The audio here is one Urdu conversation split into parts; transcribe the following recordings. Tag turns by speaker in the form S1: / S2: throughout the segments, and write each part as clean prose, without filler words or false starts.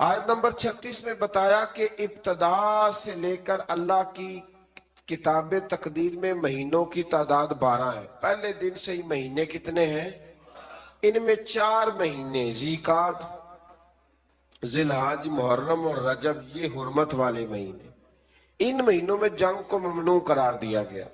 S1: آیت نمبر 36 میں بتایا کہ ابتدا سے لے کر اللہ کی کتاب تقدیر میں مہینوں کی تعداد 12 ہے۔ پہلے دن سے ہی مہینے کتنے ہیں؟ ان میں 4 مہینے ذیقعدہ، ذی الحج، محرم اور رجب، یہ حرمت والے مہینے۔ ان مہینوں میں جنگ کو ممنوع قرار دیا گیا۔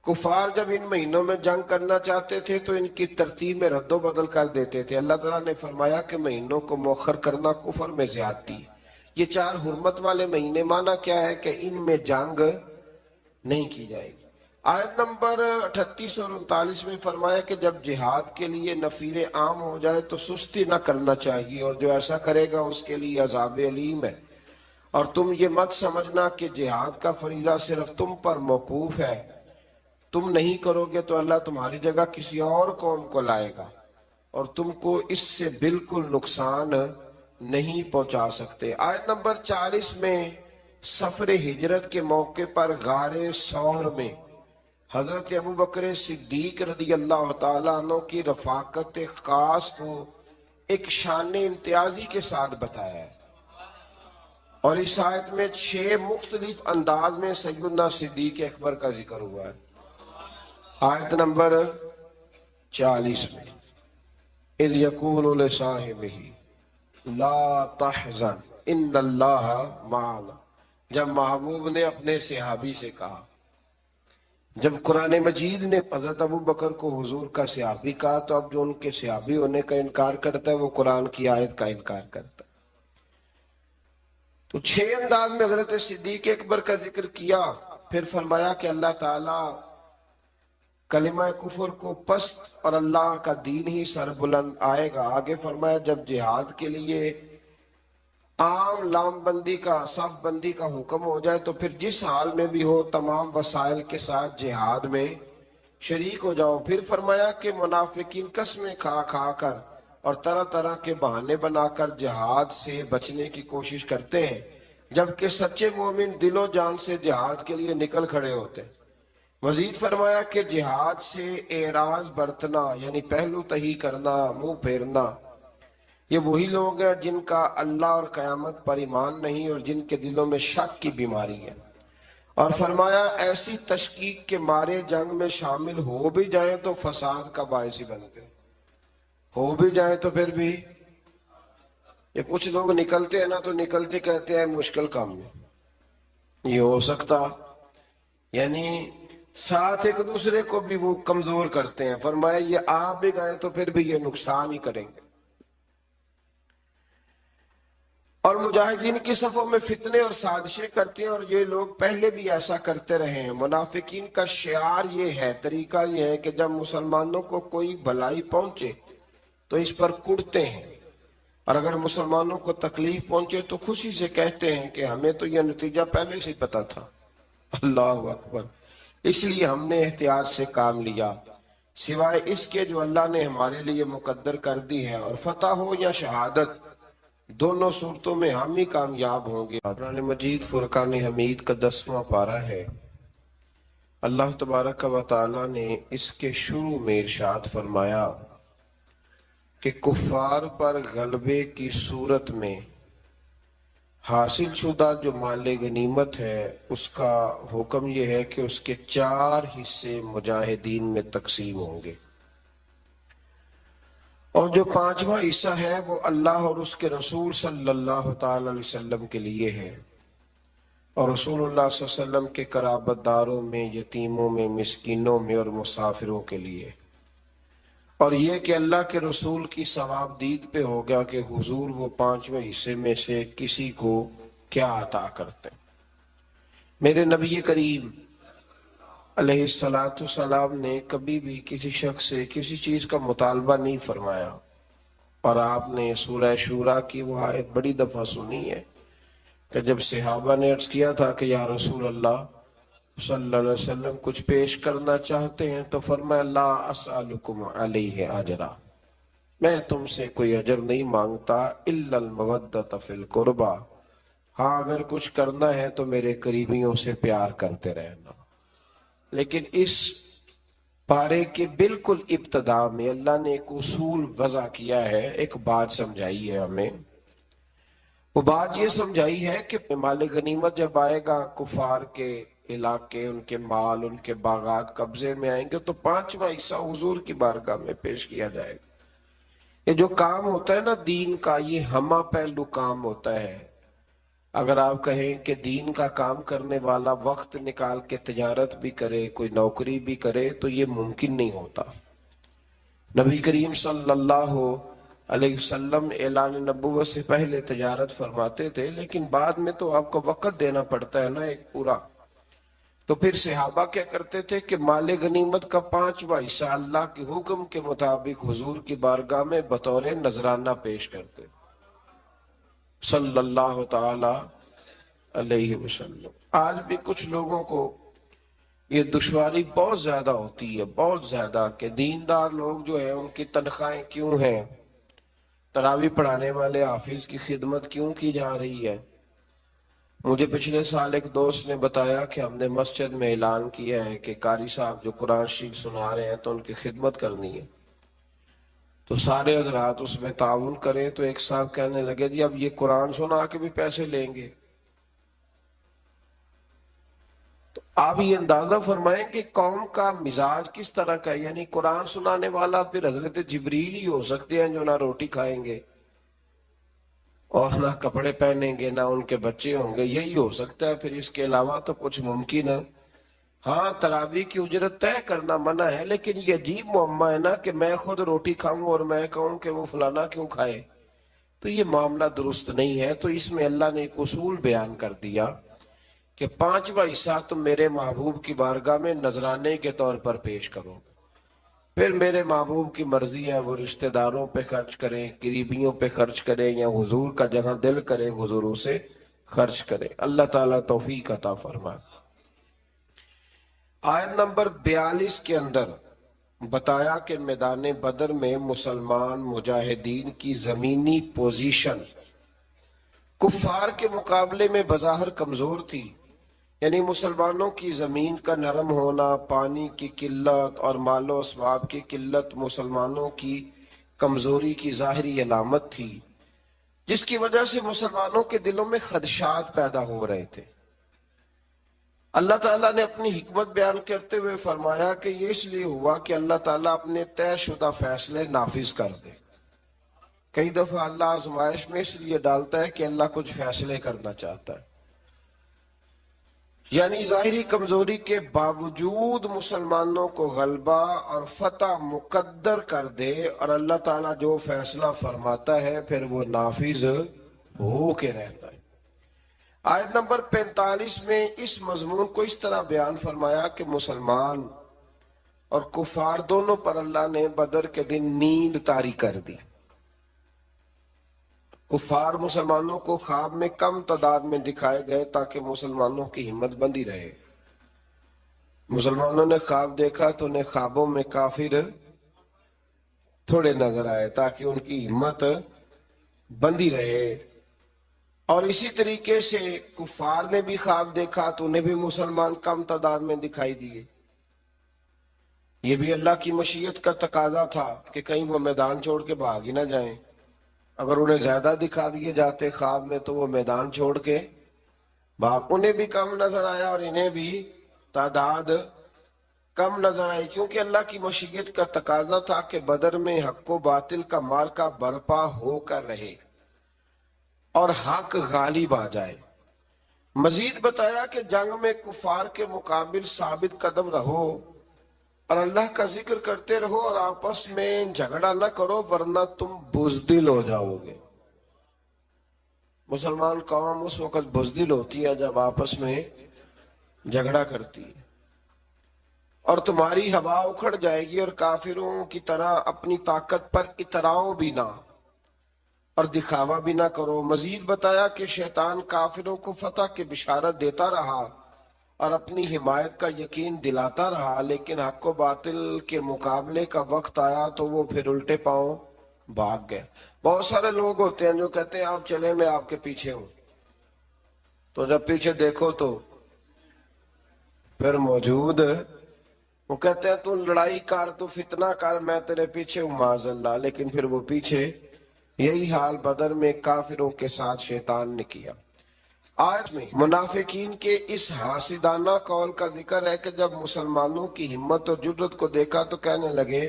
S1: کفار جب ان مہینوں میں جنگ کرنا چاہتے تھے تو ان کی ترتیب میں رد و بدل کر دیتے تھے۔ اللہ تعالیٰ نے فرمایا کہ مہینوں کو مؤخر کرنا کفر میں زیادتی ہے۔ یہ 4 حرمت والے مہینے، معنی کیا ہے کہ ان میں جنگ نہیں کی جائے گی۔ آیت نمبر 38 اور 39 میں فرمایا کہ جب جہاد کے لیے نفیر عام ہو جائے تو سستی نہ کرنا چاہیے، اور جو ایسا کرے گا اس کے لیے عذاب علیم ہے۔ اور تم یہ مت سمجھنا کہ جہاد کا فریضہ صرف تم پر موقوف ہے، تم نہیں کرو گے تو اللہ تمہاری جگہ کسی اور قوم کو لائے گا اور تم کو اس سے بالکل نقصان نہیں پہنچا سکتے۔ آیت نمبر 40 میں سفر ہجرت کے موقع پر غار ثور میں حضرت ابو بکر صدیق رضی اللہ تعالیٰ عنہ کی رفاقت خاص کو ایک شان امتیازی کے ساتھ بتایا ہے، اور اس آیت میں 6 مختلف انداز میں سیدنا صدیق اکبر کا ذکر ہوا ہے۔ آیت نمبر 40 میں اذ یقول لصاحبہ لا تحزن ان اللہ معنا، جب محبوب نے اپنے صحابی سے کہا، جب قرآن مجید نے حضرت ابو بکر کو حضور کا صحابی کہا تو اب جو ان کے صحابی ہونے کا انکار کرتا ہے وہ قرآن کی آیت کا انکار کرتا ہے۔ تو 6 انداز میں حضرت صدیق اکبر کا ذکر کیا، پھر فرمایا کہ اللہ تعالیٰ کلمہ کفر کو پست اور اللہ کا دین ہی سر بلند آئے گا۔ آگے فرمایا جب جہاد کے لیے عام لام بندی کا، صف بندی کا حکم ہو جائے تو پھر جس حال میں بھی ہو تمام وسائل کے ساتھ جہاد میں شریک ہو جاؤ۔ پھر فرمایا کہ منافقین قسمیں کھا کھا کر اور طرح طرح کے بہانے بنا کر جہاد سے بچنے کی کوشش کرتے ہیں، جبکہ سچے مومن دل و جان سے جہاد کے لیے نکل کھڑے ہوتے ہیں۔ مزید فرمایا کہ جہاد سے اعراض برتنا یعنی پہلو تہی کرنا، منہ پھیرنا، یہ وہی لوگ ہیں جن کا اللہ اور قیامت پر ایمان نہیں اور جن کے دلوں میں شک کی بیماری ہے۔ اور فرمایا ایسی تشکیک کے مارے جنگ میں شامل ہو بھی جائیں تو فساد کا باعث ہی بنتے ہیں، ہو بھی جائیں تو پھر بھی یہ کچھ لوگ نکلتے ہیں نا تو نکلتے کہتے ہیں مشکل کام میں یہ ہو سکتا، یعنی ساتھ ایک دوسرے کو بھی وہ کمزور کرتے ہیں۔ فرمایا یہ آپ بھی گئے تو پھر بھی یہ نقصان ہی کریں گے۔ اور مجاہدین کی صفوں میں فتنے اور سازشیں کرتے ہیں، اور یہ لوگ پہلے بھی ایسا کرتے رہے ہیں۔ منافقین کا شعار یہ ہے، طریقہ یہ ہے کہ جب مسلمانوں کو کوئی بھلائی پہنچے تو اس پر کڑتے ہیں، اور اگر مسلمانوں کو تکلیف پہنچے تو خوشی سے کہتے ہیں کہ ہمیں تو یہ نتیجہ پہلے سے پتا تھا۔ اللہ اکبر، اس لیے ہم نے احتیاط سے کام لیا، سوائے اس کے جو اللہ نے ہمارے لیے مقدر کر دی ہے، اور فتح ہو یا شہادت دونوں صورتوں میں ہم ہی کامیاب ہوں گے۔ قرآن مجید فرقان حمید کا 10واں پارہ ہے۔ اللہ تبارک و تعالی نے اس کے شروع میں ارشاد فرمایا کہ کفار پر غلبے کی صورت میں حاصل شدہ جو مال غنیمت ہے اس کا حکم یہ ہے کہ اس کے 4 حصے مجاہدین میں تقسیم ہوں گے، اور جو 5واں حصہ ہے وہ اللہ اور اس کے رسول صلی اللہ تعالی علیہ وسلم کے لیے ہے، اور رسول اللہ صلی اللہ علیہ وسلم کے قرابت داروں میں، یتیموں میں، مسکینوں میں اور مسافروں کے لیے۔ اور یہ کہ اللہ کے رسول کی ثواب دید پہ ہوگا کہ حضور وہ 5ویں حصے میں سے کسی کو کیا عطا کرتے ہیں۔ میرے نبی کریم علیہ السلام نے کبھی بھی کسی شخص سے کسی چیز کا مطالبہ نہیں فرمایا، اور آپ نے سورہ شورا کی وہ آیت بڑی دفعہ سنی ہے کہ جب صحابہ نے عرض کیا تھا کہ یا رسول اللہ صلی اللہ علیہ وسلم کچھ پیش کرنا چاہتے ہیں تو فرمایا لا اسألکم علیہ اجرا، میں تم سے کوئی اجر نہیں مانگتا الا المودۃ فی القربى، ہاں اگر کچھ کرنا ہے تو میرے قریبیوں سے پیار کرتے رہنا۔ لیکن اس پارے کے بالکل ابتدا میں اللہ نے ایک اصول وضع کیا ہے، ایک بات سمجھائی ہے ہمیں۔ وہ بات یہ سمجھائی ہے کہ مال غنیمت جب آئے گا کفار کے علاقے، ان کے مال، ان کے باغات قبضے میں آئیں گے تو 5واں حصہ حضور کی بارگاہ میں پیش کیا جائے گا۔ یہ جو کام ہوتا ہے نا دین کا، یہ ہمہ پہلو کام ہوتا ہے۔ اگر آپ کہیں کہ دین کا کام کرنے والا وقت نکال کے تجارت بھی کرے، کوئی نوکری بھی کرے، تو یہ ممکن نہیں ہوتا۔ نبی کریم صلی اللہ علیہ وسلم اعلان نبوت سے پہلے تجارت فرماتے تھے، لیکن بعد میں تو آپ کو وقت دینا پڑتا ہے نا ایک پورا۔ تو پھر صحابہ کیا کرتے تھے کہ مال غنیمت کا 5واں حصہ اللہ کے حکم کے مطابق حضور کی بارگاہ میں بطور نذرانہ پیش کرتے صلی اللہ تعالی علیہ وسلم۔ آج بھی کچھ لوگوں کو یہ دشواری بہت زیادہ ہوتی ہے، بہت زیادہ، کہ دیندار لوگ جو ہیں ان کی تنخواہیں کیوں ہیں، تراویح پڑھانے والے حافظ کی خدمت کیوں کی جا رہی ہے۔ مجھے پچھلے سال ایک دوست نے بتایا کہ ہم نے مسجد میں اعلان کیا ہے کہ قاری صاحب جو قرآن شریف سنا رہے ہیں تو ان کی خدمت کرنی ہے، تو سارے حضرات اس میں تعاون کریں۔ تو ایک صاحب کہنے لگے جی اب یہ قرآن سنا کے بھی پیسے لیں گے؟ تو آپ یہ اندازہ فرمائیں کہ قوم کا مزاج کس طرح کا ہے، یعنی قرآن سنانے والا پھر حضرت جبریل ہی ہو سکتے ہیں جو نہ روٹی کھائیں گے اور نہ کپڑے پہنیں گے، نہ ان کے بچے ہوں گے، یہی ہو سکتا ہے، پھر اس کے علاوہ تو کچھ ممکن ہے۔ ہاں تراویح کی اجرت طے کرنا منع ہے، لیکن یہ عجیب معمہ ہے نا کہ میں خود روٹی کھاؤں اور میں کہوں کہ وہ فلانا کیوں کھائے، تو یہ معاملہ درست نہیں ہے۔ تو اس میں اللہ نے ایک اصول بیان کر دیا کہ 5واں حصہ تم میرے محبوب کی بارگاہ میں نذرانے کے طور پر پیش کرو، پھر میرے محبوب کی مرضی ہے وہ رشتہ داروں پہ خرچ کریں، قریبیوں پہ خرچ کریں، یا حضور کا جہاں دل کرے حضور سے خرچ کریں۔ اللہ تعالیٰ توفیق عطا فرمائے۔ آیت نمبر 42 کے اندر بتایا کہ میدان بدر میں مسلمان مجاہدین کی زمینی پوزیشن کفار کے مقابلے میں بظاہر کمزور تھی، یعنی مسلمانوں کی زمین کا نرم ہونا، پانی کی قلت اور مال و اسباب کی قلت مسلمانوں کی کمزوری کی ظاہری علامت تھی، جس کی وجہ سے مسلمانوں کے دلوں میں خدشات پیدا ہو رہے تھے۔ اللہ تعالیٰ نے اپنی حکمت بیان کرتے ہوئے فرمایا کہ یہ اس لیے ہوا کہ اللہ تعالیٰ اپنے طے شدہ فیصلے نافذ کر دے۔ کئی دفعہ اللہ آزمائش میں اس لیے ڈالتا ہے کہ اللہ کچھ فیصلے کرنا چاہتا ہے، یعنی ظاہری کمزوری کے باوجود مسلمانوں کو غلبہ اور فتح مقدر کر دے، اور اللہ تعالیٰ جو فیصلہ فرماتا ہے پھر وہ نافذ ہو کے رہتا ہے۔ آیت نمبر 45 میں اس مضمون کو اس طرح بیان فرمایا کہ مسلمان اور کفار دونوں پر اللہ نے بدر کے دن نیند طاری کر دی۔ کفار مسلمانوں کو خواب میں کم تعداد میں دکھائے گئے تاکہ مسلمانوں کی ہمت بندی رہے۔ مسلمانوں نے خواب دیکھا تو انہیں خوابوں میں کافر تھوڑے نظر آئے تاکہ ان کی ہمت بندی رہے، اور اسی طریقے سے کفار نے بھی خواب دیکھا تو انہیں بھی مسلمان کم تعداد میں دکھائی دیے۔ یہ بھی اللہ کی مشیت کا تقاضا تھا کہ کہیں وہ میدان چھوڑ کے بھاگ ہی نہ جائیں۔ اگر انہیں زیادہ دکھا دیے جاتے خواب میں تو وہ میدان چھوڑ کے بھاگ، انہیں بھی کم نظر آیا اور انہیں بھی تعداد کم نظر آئی، کیونکہ اللہ کی مشیت کا تقاضا تھا کہ بدر میں حق و باطل کا معرکہ برپا ہو کر رہے اور حق غالب آ جائے۔ مزید بتایا کہ جنگ میں کفار کے مقابل ثابت قدم رہو اور اللہ کا ذکر کرتے رہو اور آپس میں جھگڑا نہ کرو ورنہ تم بزدل ہو جاؤ گے۔ مسلمان قوم اس وقت بزدل ہوتی ہے جب آپس میں جھگڑا کرتی ہے، اور تمہاری ہوا اکھڑ جائے گی اور کافروں کی طرح اپنی طاقت پر اتراؤ بھی نہ اور دکھاوا بھی نہ کرو۔ مزید بتایا کہ شیطان کافروں کو فتح کی بشارت دیتا رہا اور اپنی حمایت کا یقین دلاتا رہا، لیکن حق و باطل کے مقابلے کا وقت آیا تو وہ پھر الٹے پاؤں بھاگ گئے۔ بہت سارے لوگ ہوتے ہیں جو کہتے ہیں آپ چلیں میں آپ کے پیچھے ہوں، تو جب پیچھے دیکھو تو پھر موجود وہ کہتے ہیں تو لڑائی کر، تو فتنہ کر، میں تیرے پیچھے ہوں معاذ اللہ، لیکن پھر وہ پیچھے یہی حال بدر میں کافروں کے ساتھ شیطان نے کیا۔ آیت میں منافقین کے اس حاسدانہ قول کا ذکر ہے کہ جب مسلمانوں کی ہمت اور جرت کو دیکھا تو کہنے لگے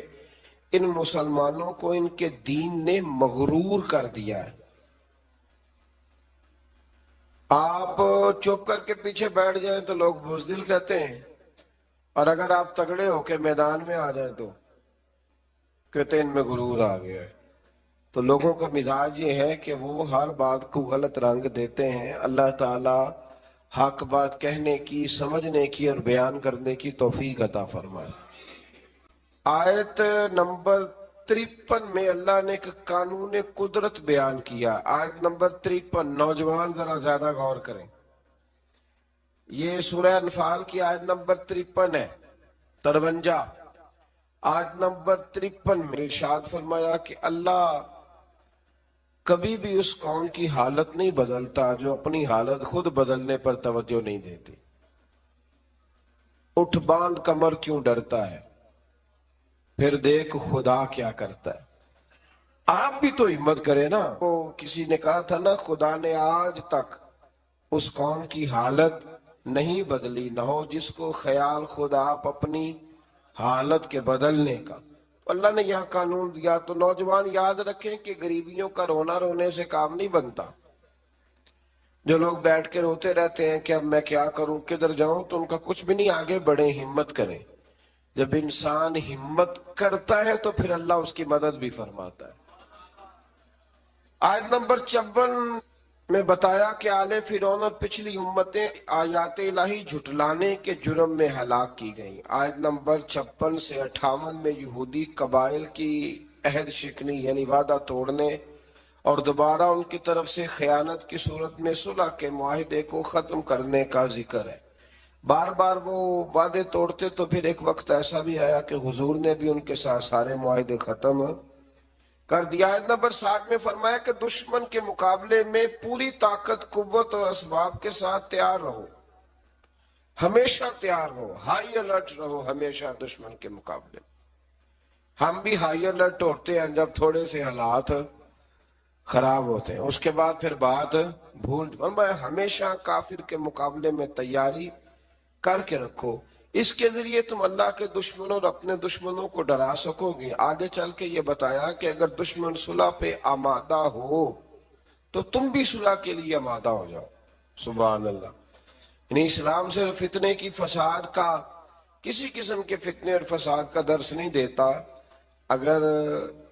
S1: ان مسلمانوں کو ان کے دین نے مغرور کر دیا ہے۔ آپ چپ کر کے پیچھے بیٹھ جائیں تو لوگ بزدل کہتے ہیں، اور اگر آپ تگڑے ہو کے میدان میں آ جائیں تو کہتے ہیں ان میں غرور آ گیا ہے۔ تو لوگوں کا مزاج یہ ہے کہ وہ ہر بات کو غلط رنگ دیتے ہیں۔ اللہ تعالی حق بات کہنے کی، سمجھنے کی اور بیان کرنے کی توفیق عطا فرمائے۔ آیت نمبر 53 میں اللہ نے ایک قانون قدرت بیان کیا۔ آیت نمبر 53، نوجوان ذرا زیادہ غور کریں، یہ سورہ انفال کی آیت نمبر 53 ہے، 53۔ آیت نمبر 53 میں ارشاد فرمایا کہ اللہ کبھی بھی اس قوم کی حالت نہیں بدلتا جو اپنی حالت خود بدلنے پر توجہ نہیں دیتی۔ اٹھ باندھ کمر کیوں ڈرتا ہے، پھر دیکھ خدا کیا کرتا ہے۔ آپ بھی تو ہمت کریں نا۔ وہ کسی نے کہا تھا نا، خدا نے آج تک اس قوم کی حالت نہیں بدلی، نہ ہو جس کو خیال خود آپ اپنی حالت کے بدلنے کا۔ اللہ نے یہاں قانون دیا تو نوجوان یاد رکھیں کہ غریبیوں کا رونا رونے سے کام نہیں بنتا۔ جو لوگ بیٹھ کے روتے رہتے ہیں کہ اب میں کیا کروں، کدھر جاؤں، تو ان کا کچھ بھی نہیں، آگے بڑھیں، ہمت کریں۔ جب انسان ہمت کرتا ہے تو پھر اللہ اس کی مدد بھی فرماتا ہے۔ آیت نمبر 54 میں بتایا کہ آل فرعون اور پچھلی امتیں آیات الہی جھٹلانے کے جرم میں ہلاک کی گئیں۔ آیت نمبر 56 سے 58 میں یہودی قبائل کی عہد شکنی یعنی وعدہ توڑنے اور دوبارہ ان کی طرف سے خیانت کی صورت میں صلح کے معاہدے کو ختم کرنے کا ذکر ہے۔ بار بار وہ وعدے توڑتے تو پھر ایک وقت ایسا بھی آیا کہ حضور نے بھی ان کے ساتھ سارے معاہدے ختم کر دیا۔ آیت نمبر 60 میں فرمایا کہ دشمن کے مقابلے میں پوری طاقت، قوت اور اسباب کے ساتھ تیار رہو، ہمیشہ تیار رہو، ہائی الرٹ رہو ہمیشہ دشمن کے مقابلے۔ ہم بھی ہائی الرٹ ہوتے ہیں جب تھوڑے سے حالات خراب ہوتے ہیں، اس کے بعد پھر بات بھول فرمایا ہمیشہ کافر کے مقابلے میں تیاری کر کے رکھو، اس کے ذریعے تم اللہ کے دشمنوں اور اپنے دشمنوں کو ڈرا سکو گے۔ آگے چل کے یہ بتایا کہ اگر دشمن صلح پہ آمادہ ہو تو تم بھی صلح کے لیے آمادہ ہو جاؤ۔ سبحان اللہ۔ یعنی اسلام سے فتنے کی، فساد کا، کسی قسم کے فتنے اور فساد کا درس نہیں دیتا۔ اگر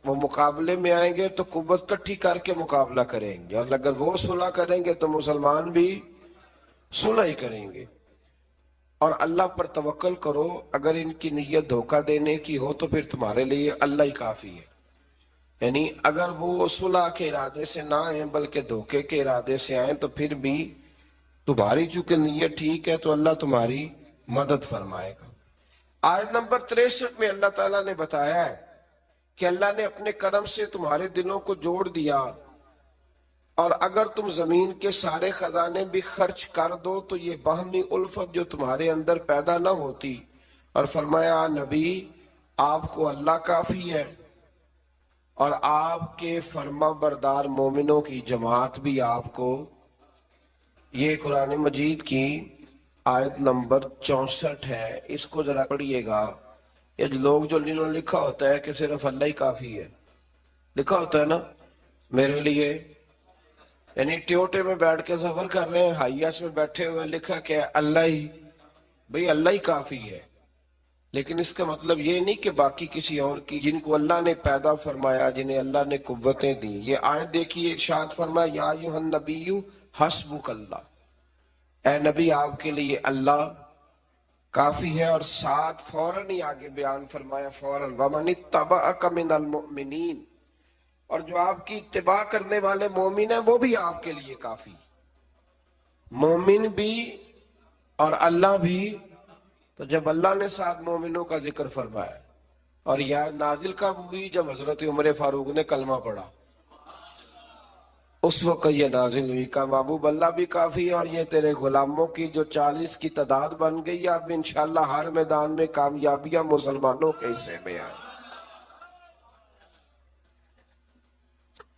S1: وہ مقابلے میں آئیں گے تو قوت کٹھی کر کے مقابلہ کریں گے، اور اگر وہ صلح کریں گے تو مسلمان بھی صلح ہی کریں گے۔ اور اللہ پر توکل کرو، اگر ان کی نیت دھوکہ دینے کی ہو تو پھر تمہارے لیے اللہ ہی کافی ہے۔ یعنی اگر وہ صلح کے ارادے سے نہ آئیں بلکہ دھوکے کے ارادے سے آئیں تو پھر بھی تمہاری چونکہ نیت ٹھیک ہے تو اللہ تمہاری مدد فرمائے گا۔ آیت نمبر 63 میں اللہ تعالیٰ نے بتایا ہے کہ اللہ نے اپنے کرم سے تمہارے دلوں کو جوڑ دیا، اور اگر تم زمین کے سارے خزانے بھی خرچ کر دو تو یہ باہمی الفت جو تمہارے اندر پیدا نہ ہوتی۔ اور فرمایا نبی آپ کو اللہ کافی ہے، اور آپ کے فرما بردار مومنوں کی جماعت بھی آپ کو۔ یہ قرآن مجید کی آیت نمبر 64 ہے، اس کو ذرا پڑھیے گا۔ یہ لوگ جو لکھا ہوتا ہے کہ صرف اللہ ہی کافی ہے، لکھا ہوتا ہے نا میرے لیے، یعنی ٹیوٹے میں بیٹھ کے سفر کر رہے ہیں، ہائیس میں بیٹھے ہوئے، لکھا کہ اللہ ہی، بھئی اللہ ہی کافی ہے۔ لیکن اس کا مطلب یہ نہیں کہ باقی کسی اور کی، جن کو اللہ نے پیدا فرمایا، جنہیں اللہ نے قوتیں دی۔ یہ آیت دیکھیے، ارشاد فرمایا یا ایھا النبی حسبک اللہ، اے نبی آپ کے لیے اللہ کافی ہے۔ اور ساتھ فوراً ہی آگے بیان فرمایا، فوراً وَمَنِ اتَّبَعَكَ مِنَ الْمُؤْمِنِينَ، اور جو آپ کی اتباع کرنے والے مومن ہیں وہ بھی آپ کے لیے کافی، مومن بھی اور اللہ بھی۔ تو جب اللہ نے ساتھ مومنوں کا ذکر فرمایا، اور یہ نازل کب ہوئی؟ جب حضرت عمر فاروق نے کلمہ پڑھا، اس وقت یہ نازل ہوئی، کہ محبوب اللہ بھی کافی ہے، اور یہ تیرے غلاموں کی جو 40 کی تعداد بن گئی، اب انشاءاللہ ہر میدان میں کامیابیاں مسلمانوں کے حصے میں آئیں۔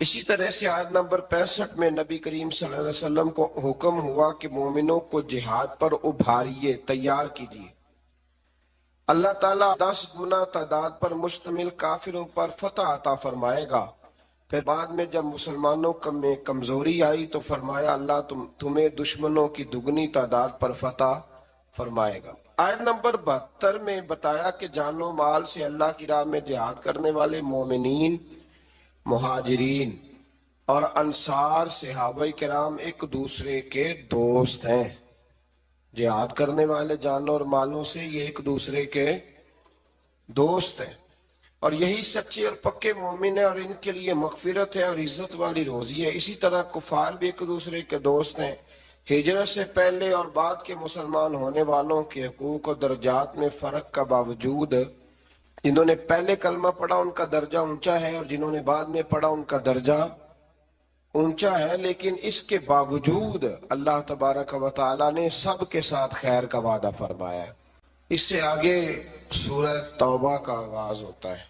S1: اسی طرح سے آیت نمبر 65 میں نبی کریم صلی اللہ علیہ وسلم کو حکم ہوا کہ مومنوں کو جہاد پر ابھاریے، تیار کیجیے۔ اللہ تعالیٰ 10 گنا تعداد پر مشتمل کافروں پر فتح عطا فرمائے گا۔ پھر بعد میں جب مسلمانوں میں کمزوری آئی تو فرمایا اللہ تمہیں دشمنوں کی دگنی تعداد پر فتح فرمائے گا۔ آیت نمبر 72 میں بتایا کہ جان و مال سے اللہ کی راہ میں جہاد کرنے والے مومنین، مہاجرین اور انصار صحابہ کرام ایک دوسرے کے دوست ہیں۔ جہاد کرنے والے جانوں اور مالوں سے یہ ایک دوسرے کے دوست ہیں، اور یہی سچے اور پکے مومن ہیں، اور ان کے لیے مغفرت ہے اور عزت والی روزی ہے۔ اسی طرح کفار بھی ایک دوسرے کے دوست ہیں۔ ہجرت سے پہلے اور بعد کے مسلمان ہونے والوں کے حقوق اور درجات میں فرق کا باوجود جنہوں نے پہلے کلمہ پڑھا ان کا درجہ اونچا ہے، اور جنہوں نے بعد میں پڑھا ان کا درجہ اونچا ہے، لیکن اس کے باوجود اللہ تبارک و تعالی نے سب کے ساتھ خیر کا وعدہ فرمایا ہے۔ اس سے آگے سورہ توبہ کا آغاز ہوتا ہے۔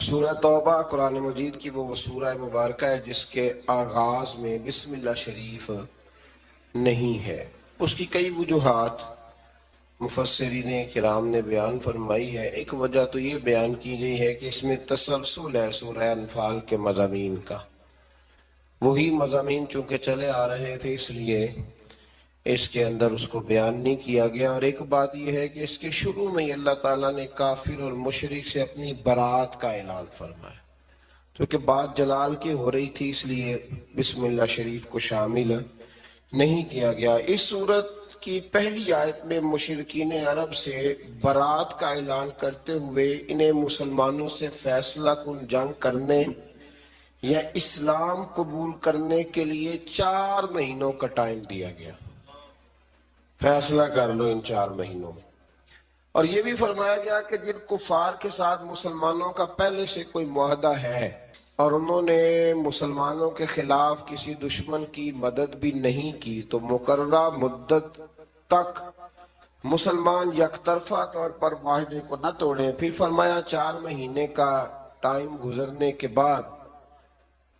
S1: سورہ توبہ قرآن مجید کی وہ سورہ مبارکہ ہے جس کے آغاز میں بسم اللہ شریف نہیں ہے۔ اس کی کئی وجوہات مفسرین کرام نے بیان فرمائی ہے۔ ایک وجہ تو یہ بیان کی گئی ہے کہ اس میں تسلسل ہے سورہ انفال کے مضامین کا، وہی مضامین چونکہ چلے آ رہے تھے اس لیے اس کے اندر اس کو بیان نہیں کیا گیا۔ اور ایک بات یہ ہے کہ اس کے شروع میں ہی اللہ تعالیٰ نے کافر اور مشرک سے اپنی برات کا اعلان فرمایا، کیونکہ بات جلال کی ہو رہی تھی اس لیے بسم اللہ شریف کو شامل نہیں کیا گیا۔ اس صورت کی پہلی آیت میں مشرکین عرب سے برات کا اعلان کرتے ہوئے انہیں مسلمانوں سے فیصلہ کن جنگ کرنے یا اسلام قبول کرنے کے لیے 4 مہینوں کا ٹائم دیا گیا۔ فیصلہ کر لو ان 4 مہینوں میں۔ اور یہ بھی فرمایا گیا کہ جن کفار کے ساتھ مسلمانوں کا پہلے سے کوئی معاہدہ ہے اور انہوں نے مسلمانوں کے خلاف کسی دشمن کی مدد بھی نہیں کی تو مقررہ مدت تک مسلمان یک طرفہ طور پر معاہدے کو نہ توڑیں۔ پھر فرمایا 4 مہینے کا ٹائم گزرنے کے بعد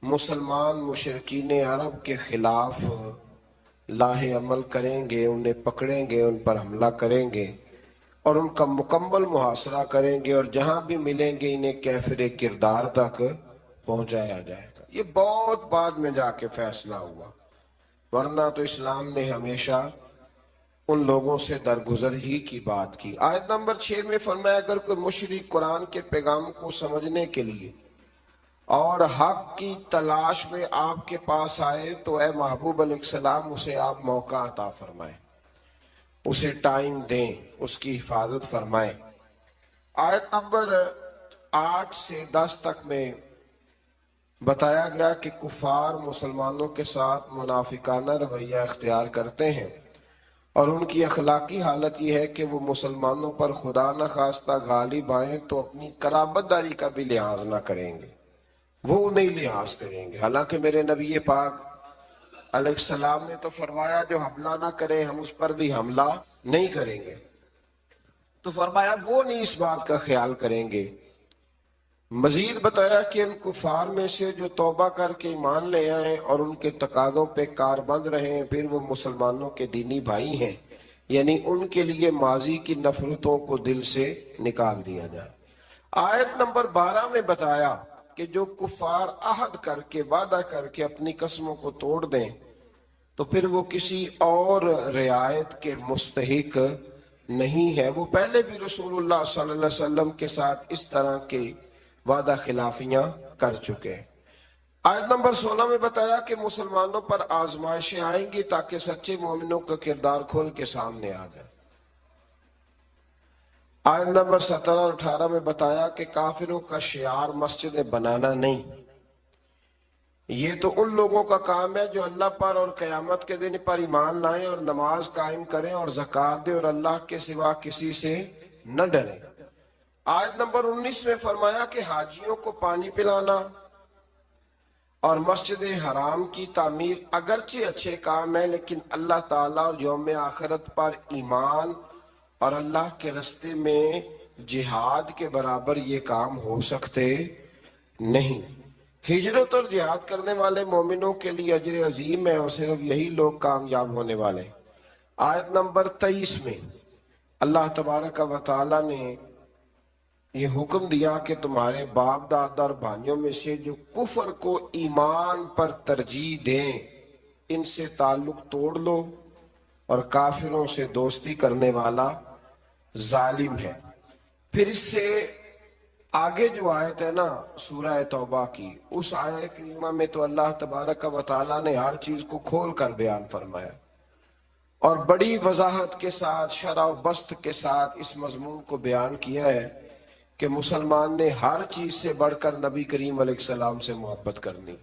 S1: مسلمان مشرکین عرب کے خلاف لاہ عمل کریں گے، انہیں پکڑیں گے، ان پر حملہ کریں گے اور ان کا مکمل محاصرہ کریں گے، اور جہاں بھی ملیں گے انہیں کافر کردار تک پہنچایا جائے گا۔ یہ بہت بعد میں جا کے فیصلہ ہوا، ورنہ تو اسلام نے ہمیشہ ان لوگوں سے درگزر ہی کی بات کی۔ آیت نمبر 6 میں فرمایا اگر کوئی مشرک قرآن کے پیغام کو سمجھنے کے لیے اور حق کی تلاش میں آپ کے پاس آئے تو اے محبوب علیہ السلام اسے آپ موقع عطا فرمائیں، اسے ٹائم دیں، اس کی حفاظت فرمائیں۔ آیت نمبر 8 سے 10 تک میں بتایا گیا کہ کفار مسلمانوں کے ساتھ منافقانہ رویہ اختیار کرتے ہیں، اور ان کی اخلاقی حالت یہ ہے کہ وہ مسلمانوں پر خدا نخواستہ غالب آئیں تو اپنی قرابت داری کا بھی لحاظ نہ کریں گے، وہ نہیں لحاظ کریں گے۔ حالانکہ میرے نبی پاک علیہ السلام نے تو فرمایا جو حملہ نہ کرے ہم اس پر بھی حملہ نہیں کریں گے، تو فرمایا وہ نہیں اس بات کا خیال کریں گے۔ مزید بتایا کہ ان کفار میں سے جو توبہ کر کے ایمان لے آئیں اور ان کے تقاضوں پہ کاربند رہیں پھر وہ مسلمانوں کے دینی بھائی ہیں، یعنی ان کے لیے ماضی کی نفرتوں کو دل سے نکال دیا جائے۔ آیت نمبر 12 میں بتایا کہ جو کفار عہد کر کے وعدہ کر کے اپنی قسموں کو توڑ دیں تو پھر وہ کسی اور رعایت کے مستحق نہیں ہے، وہ پہلے بھی رسول اللہ صلی اللہ علیہ وسلم کے ساتھ اس طرح کے وعدہ خلافیاں کر چکے ہیں۔ آیت نمبر 16 میں بتایا کہ مسلمانوں پر آزمائشیں آئیں گی تاکہ سچے مومنوں کا کردار کھول کے سامنے آ جائے۔ آیت نمبر 17 اور 18 میں بتایا کہ کافروں کا شعار مسجد بنانا نہیں، یہ تو ان لوگوں کا کام ہے جو اللہ پر اور قیامت کے دن پر ایمان لائیں اور نماز قائم کریں اور زکوٰۃ دیں اور اللہ کے سوا کسی سے نہ ڈریں۔ آیت نمبر 19 میں فرمایا کہ حاجیوں کو پانی پلانا اور مسجد حرام کی تعمیر اگرچہ اچھے کام ہے، لیکن اللہ تعالیٰ اور یوم آخرت پر ایمان اور اللہ کے رستے میں جہاد کے برابر یہ کام ہو سکتے نہیں۔ ہجرت اور جہاد کرنے والے مومنوں کے لیے اجر عظیم ہے، اور صرف یہی لوگ کامیاب ہونے والے ہیں۔ آیت نمبر 23 میں اللہ تبارک و تعالی نے یہ حکم دیا کہ تمہارے باپ دادا اور بھائیوں میں سے جو کفر کو ایمان پر ترجیح دیں ان سے تعلق توڑ لو، اور کافروں سے دوستی کرنے والا ظالم ہے۔ پھر اس سے آگے جو آیت ہے نا سورہ توبہ کی، اس آیت کریمہ میں تو اللہ تبارک و تعالی نے ہر چیز کو کھول کر بیان فرمایا اور بڑی وضاحت کے ساتھ، شرح و بسط کے ساتھ اس مضمون کو بیان کیا ہے کہ مسلمان نے ہر چیز سے بڑھ کر نبی کریم علیہ السلام سے محبت کرنی۔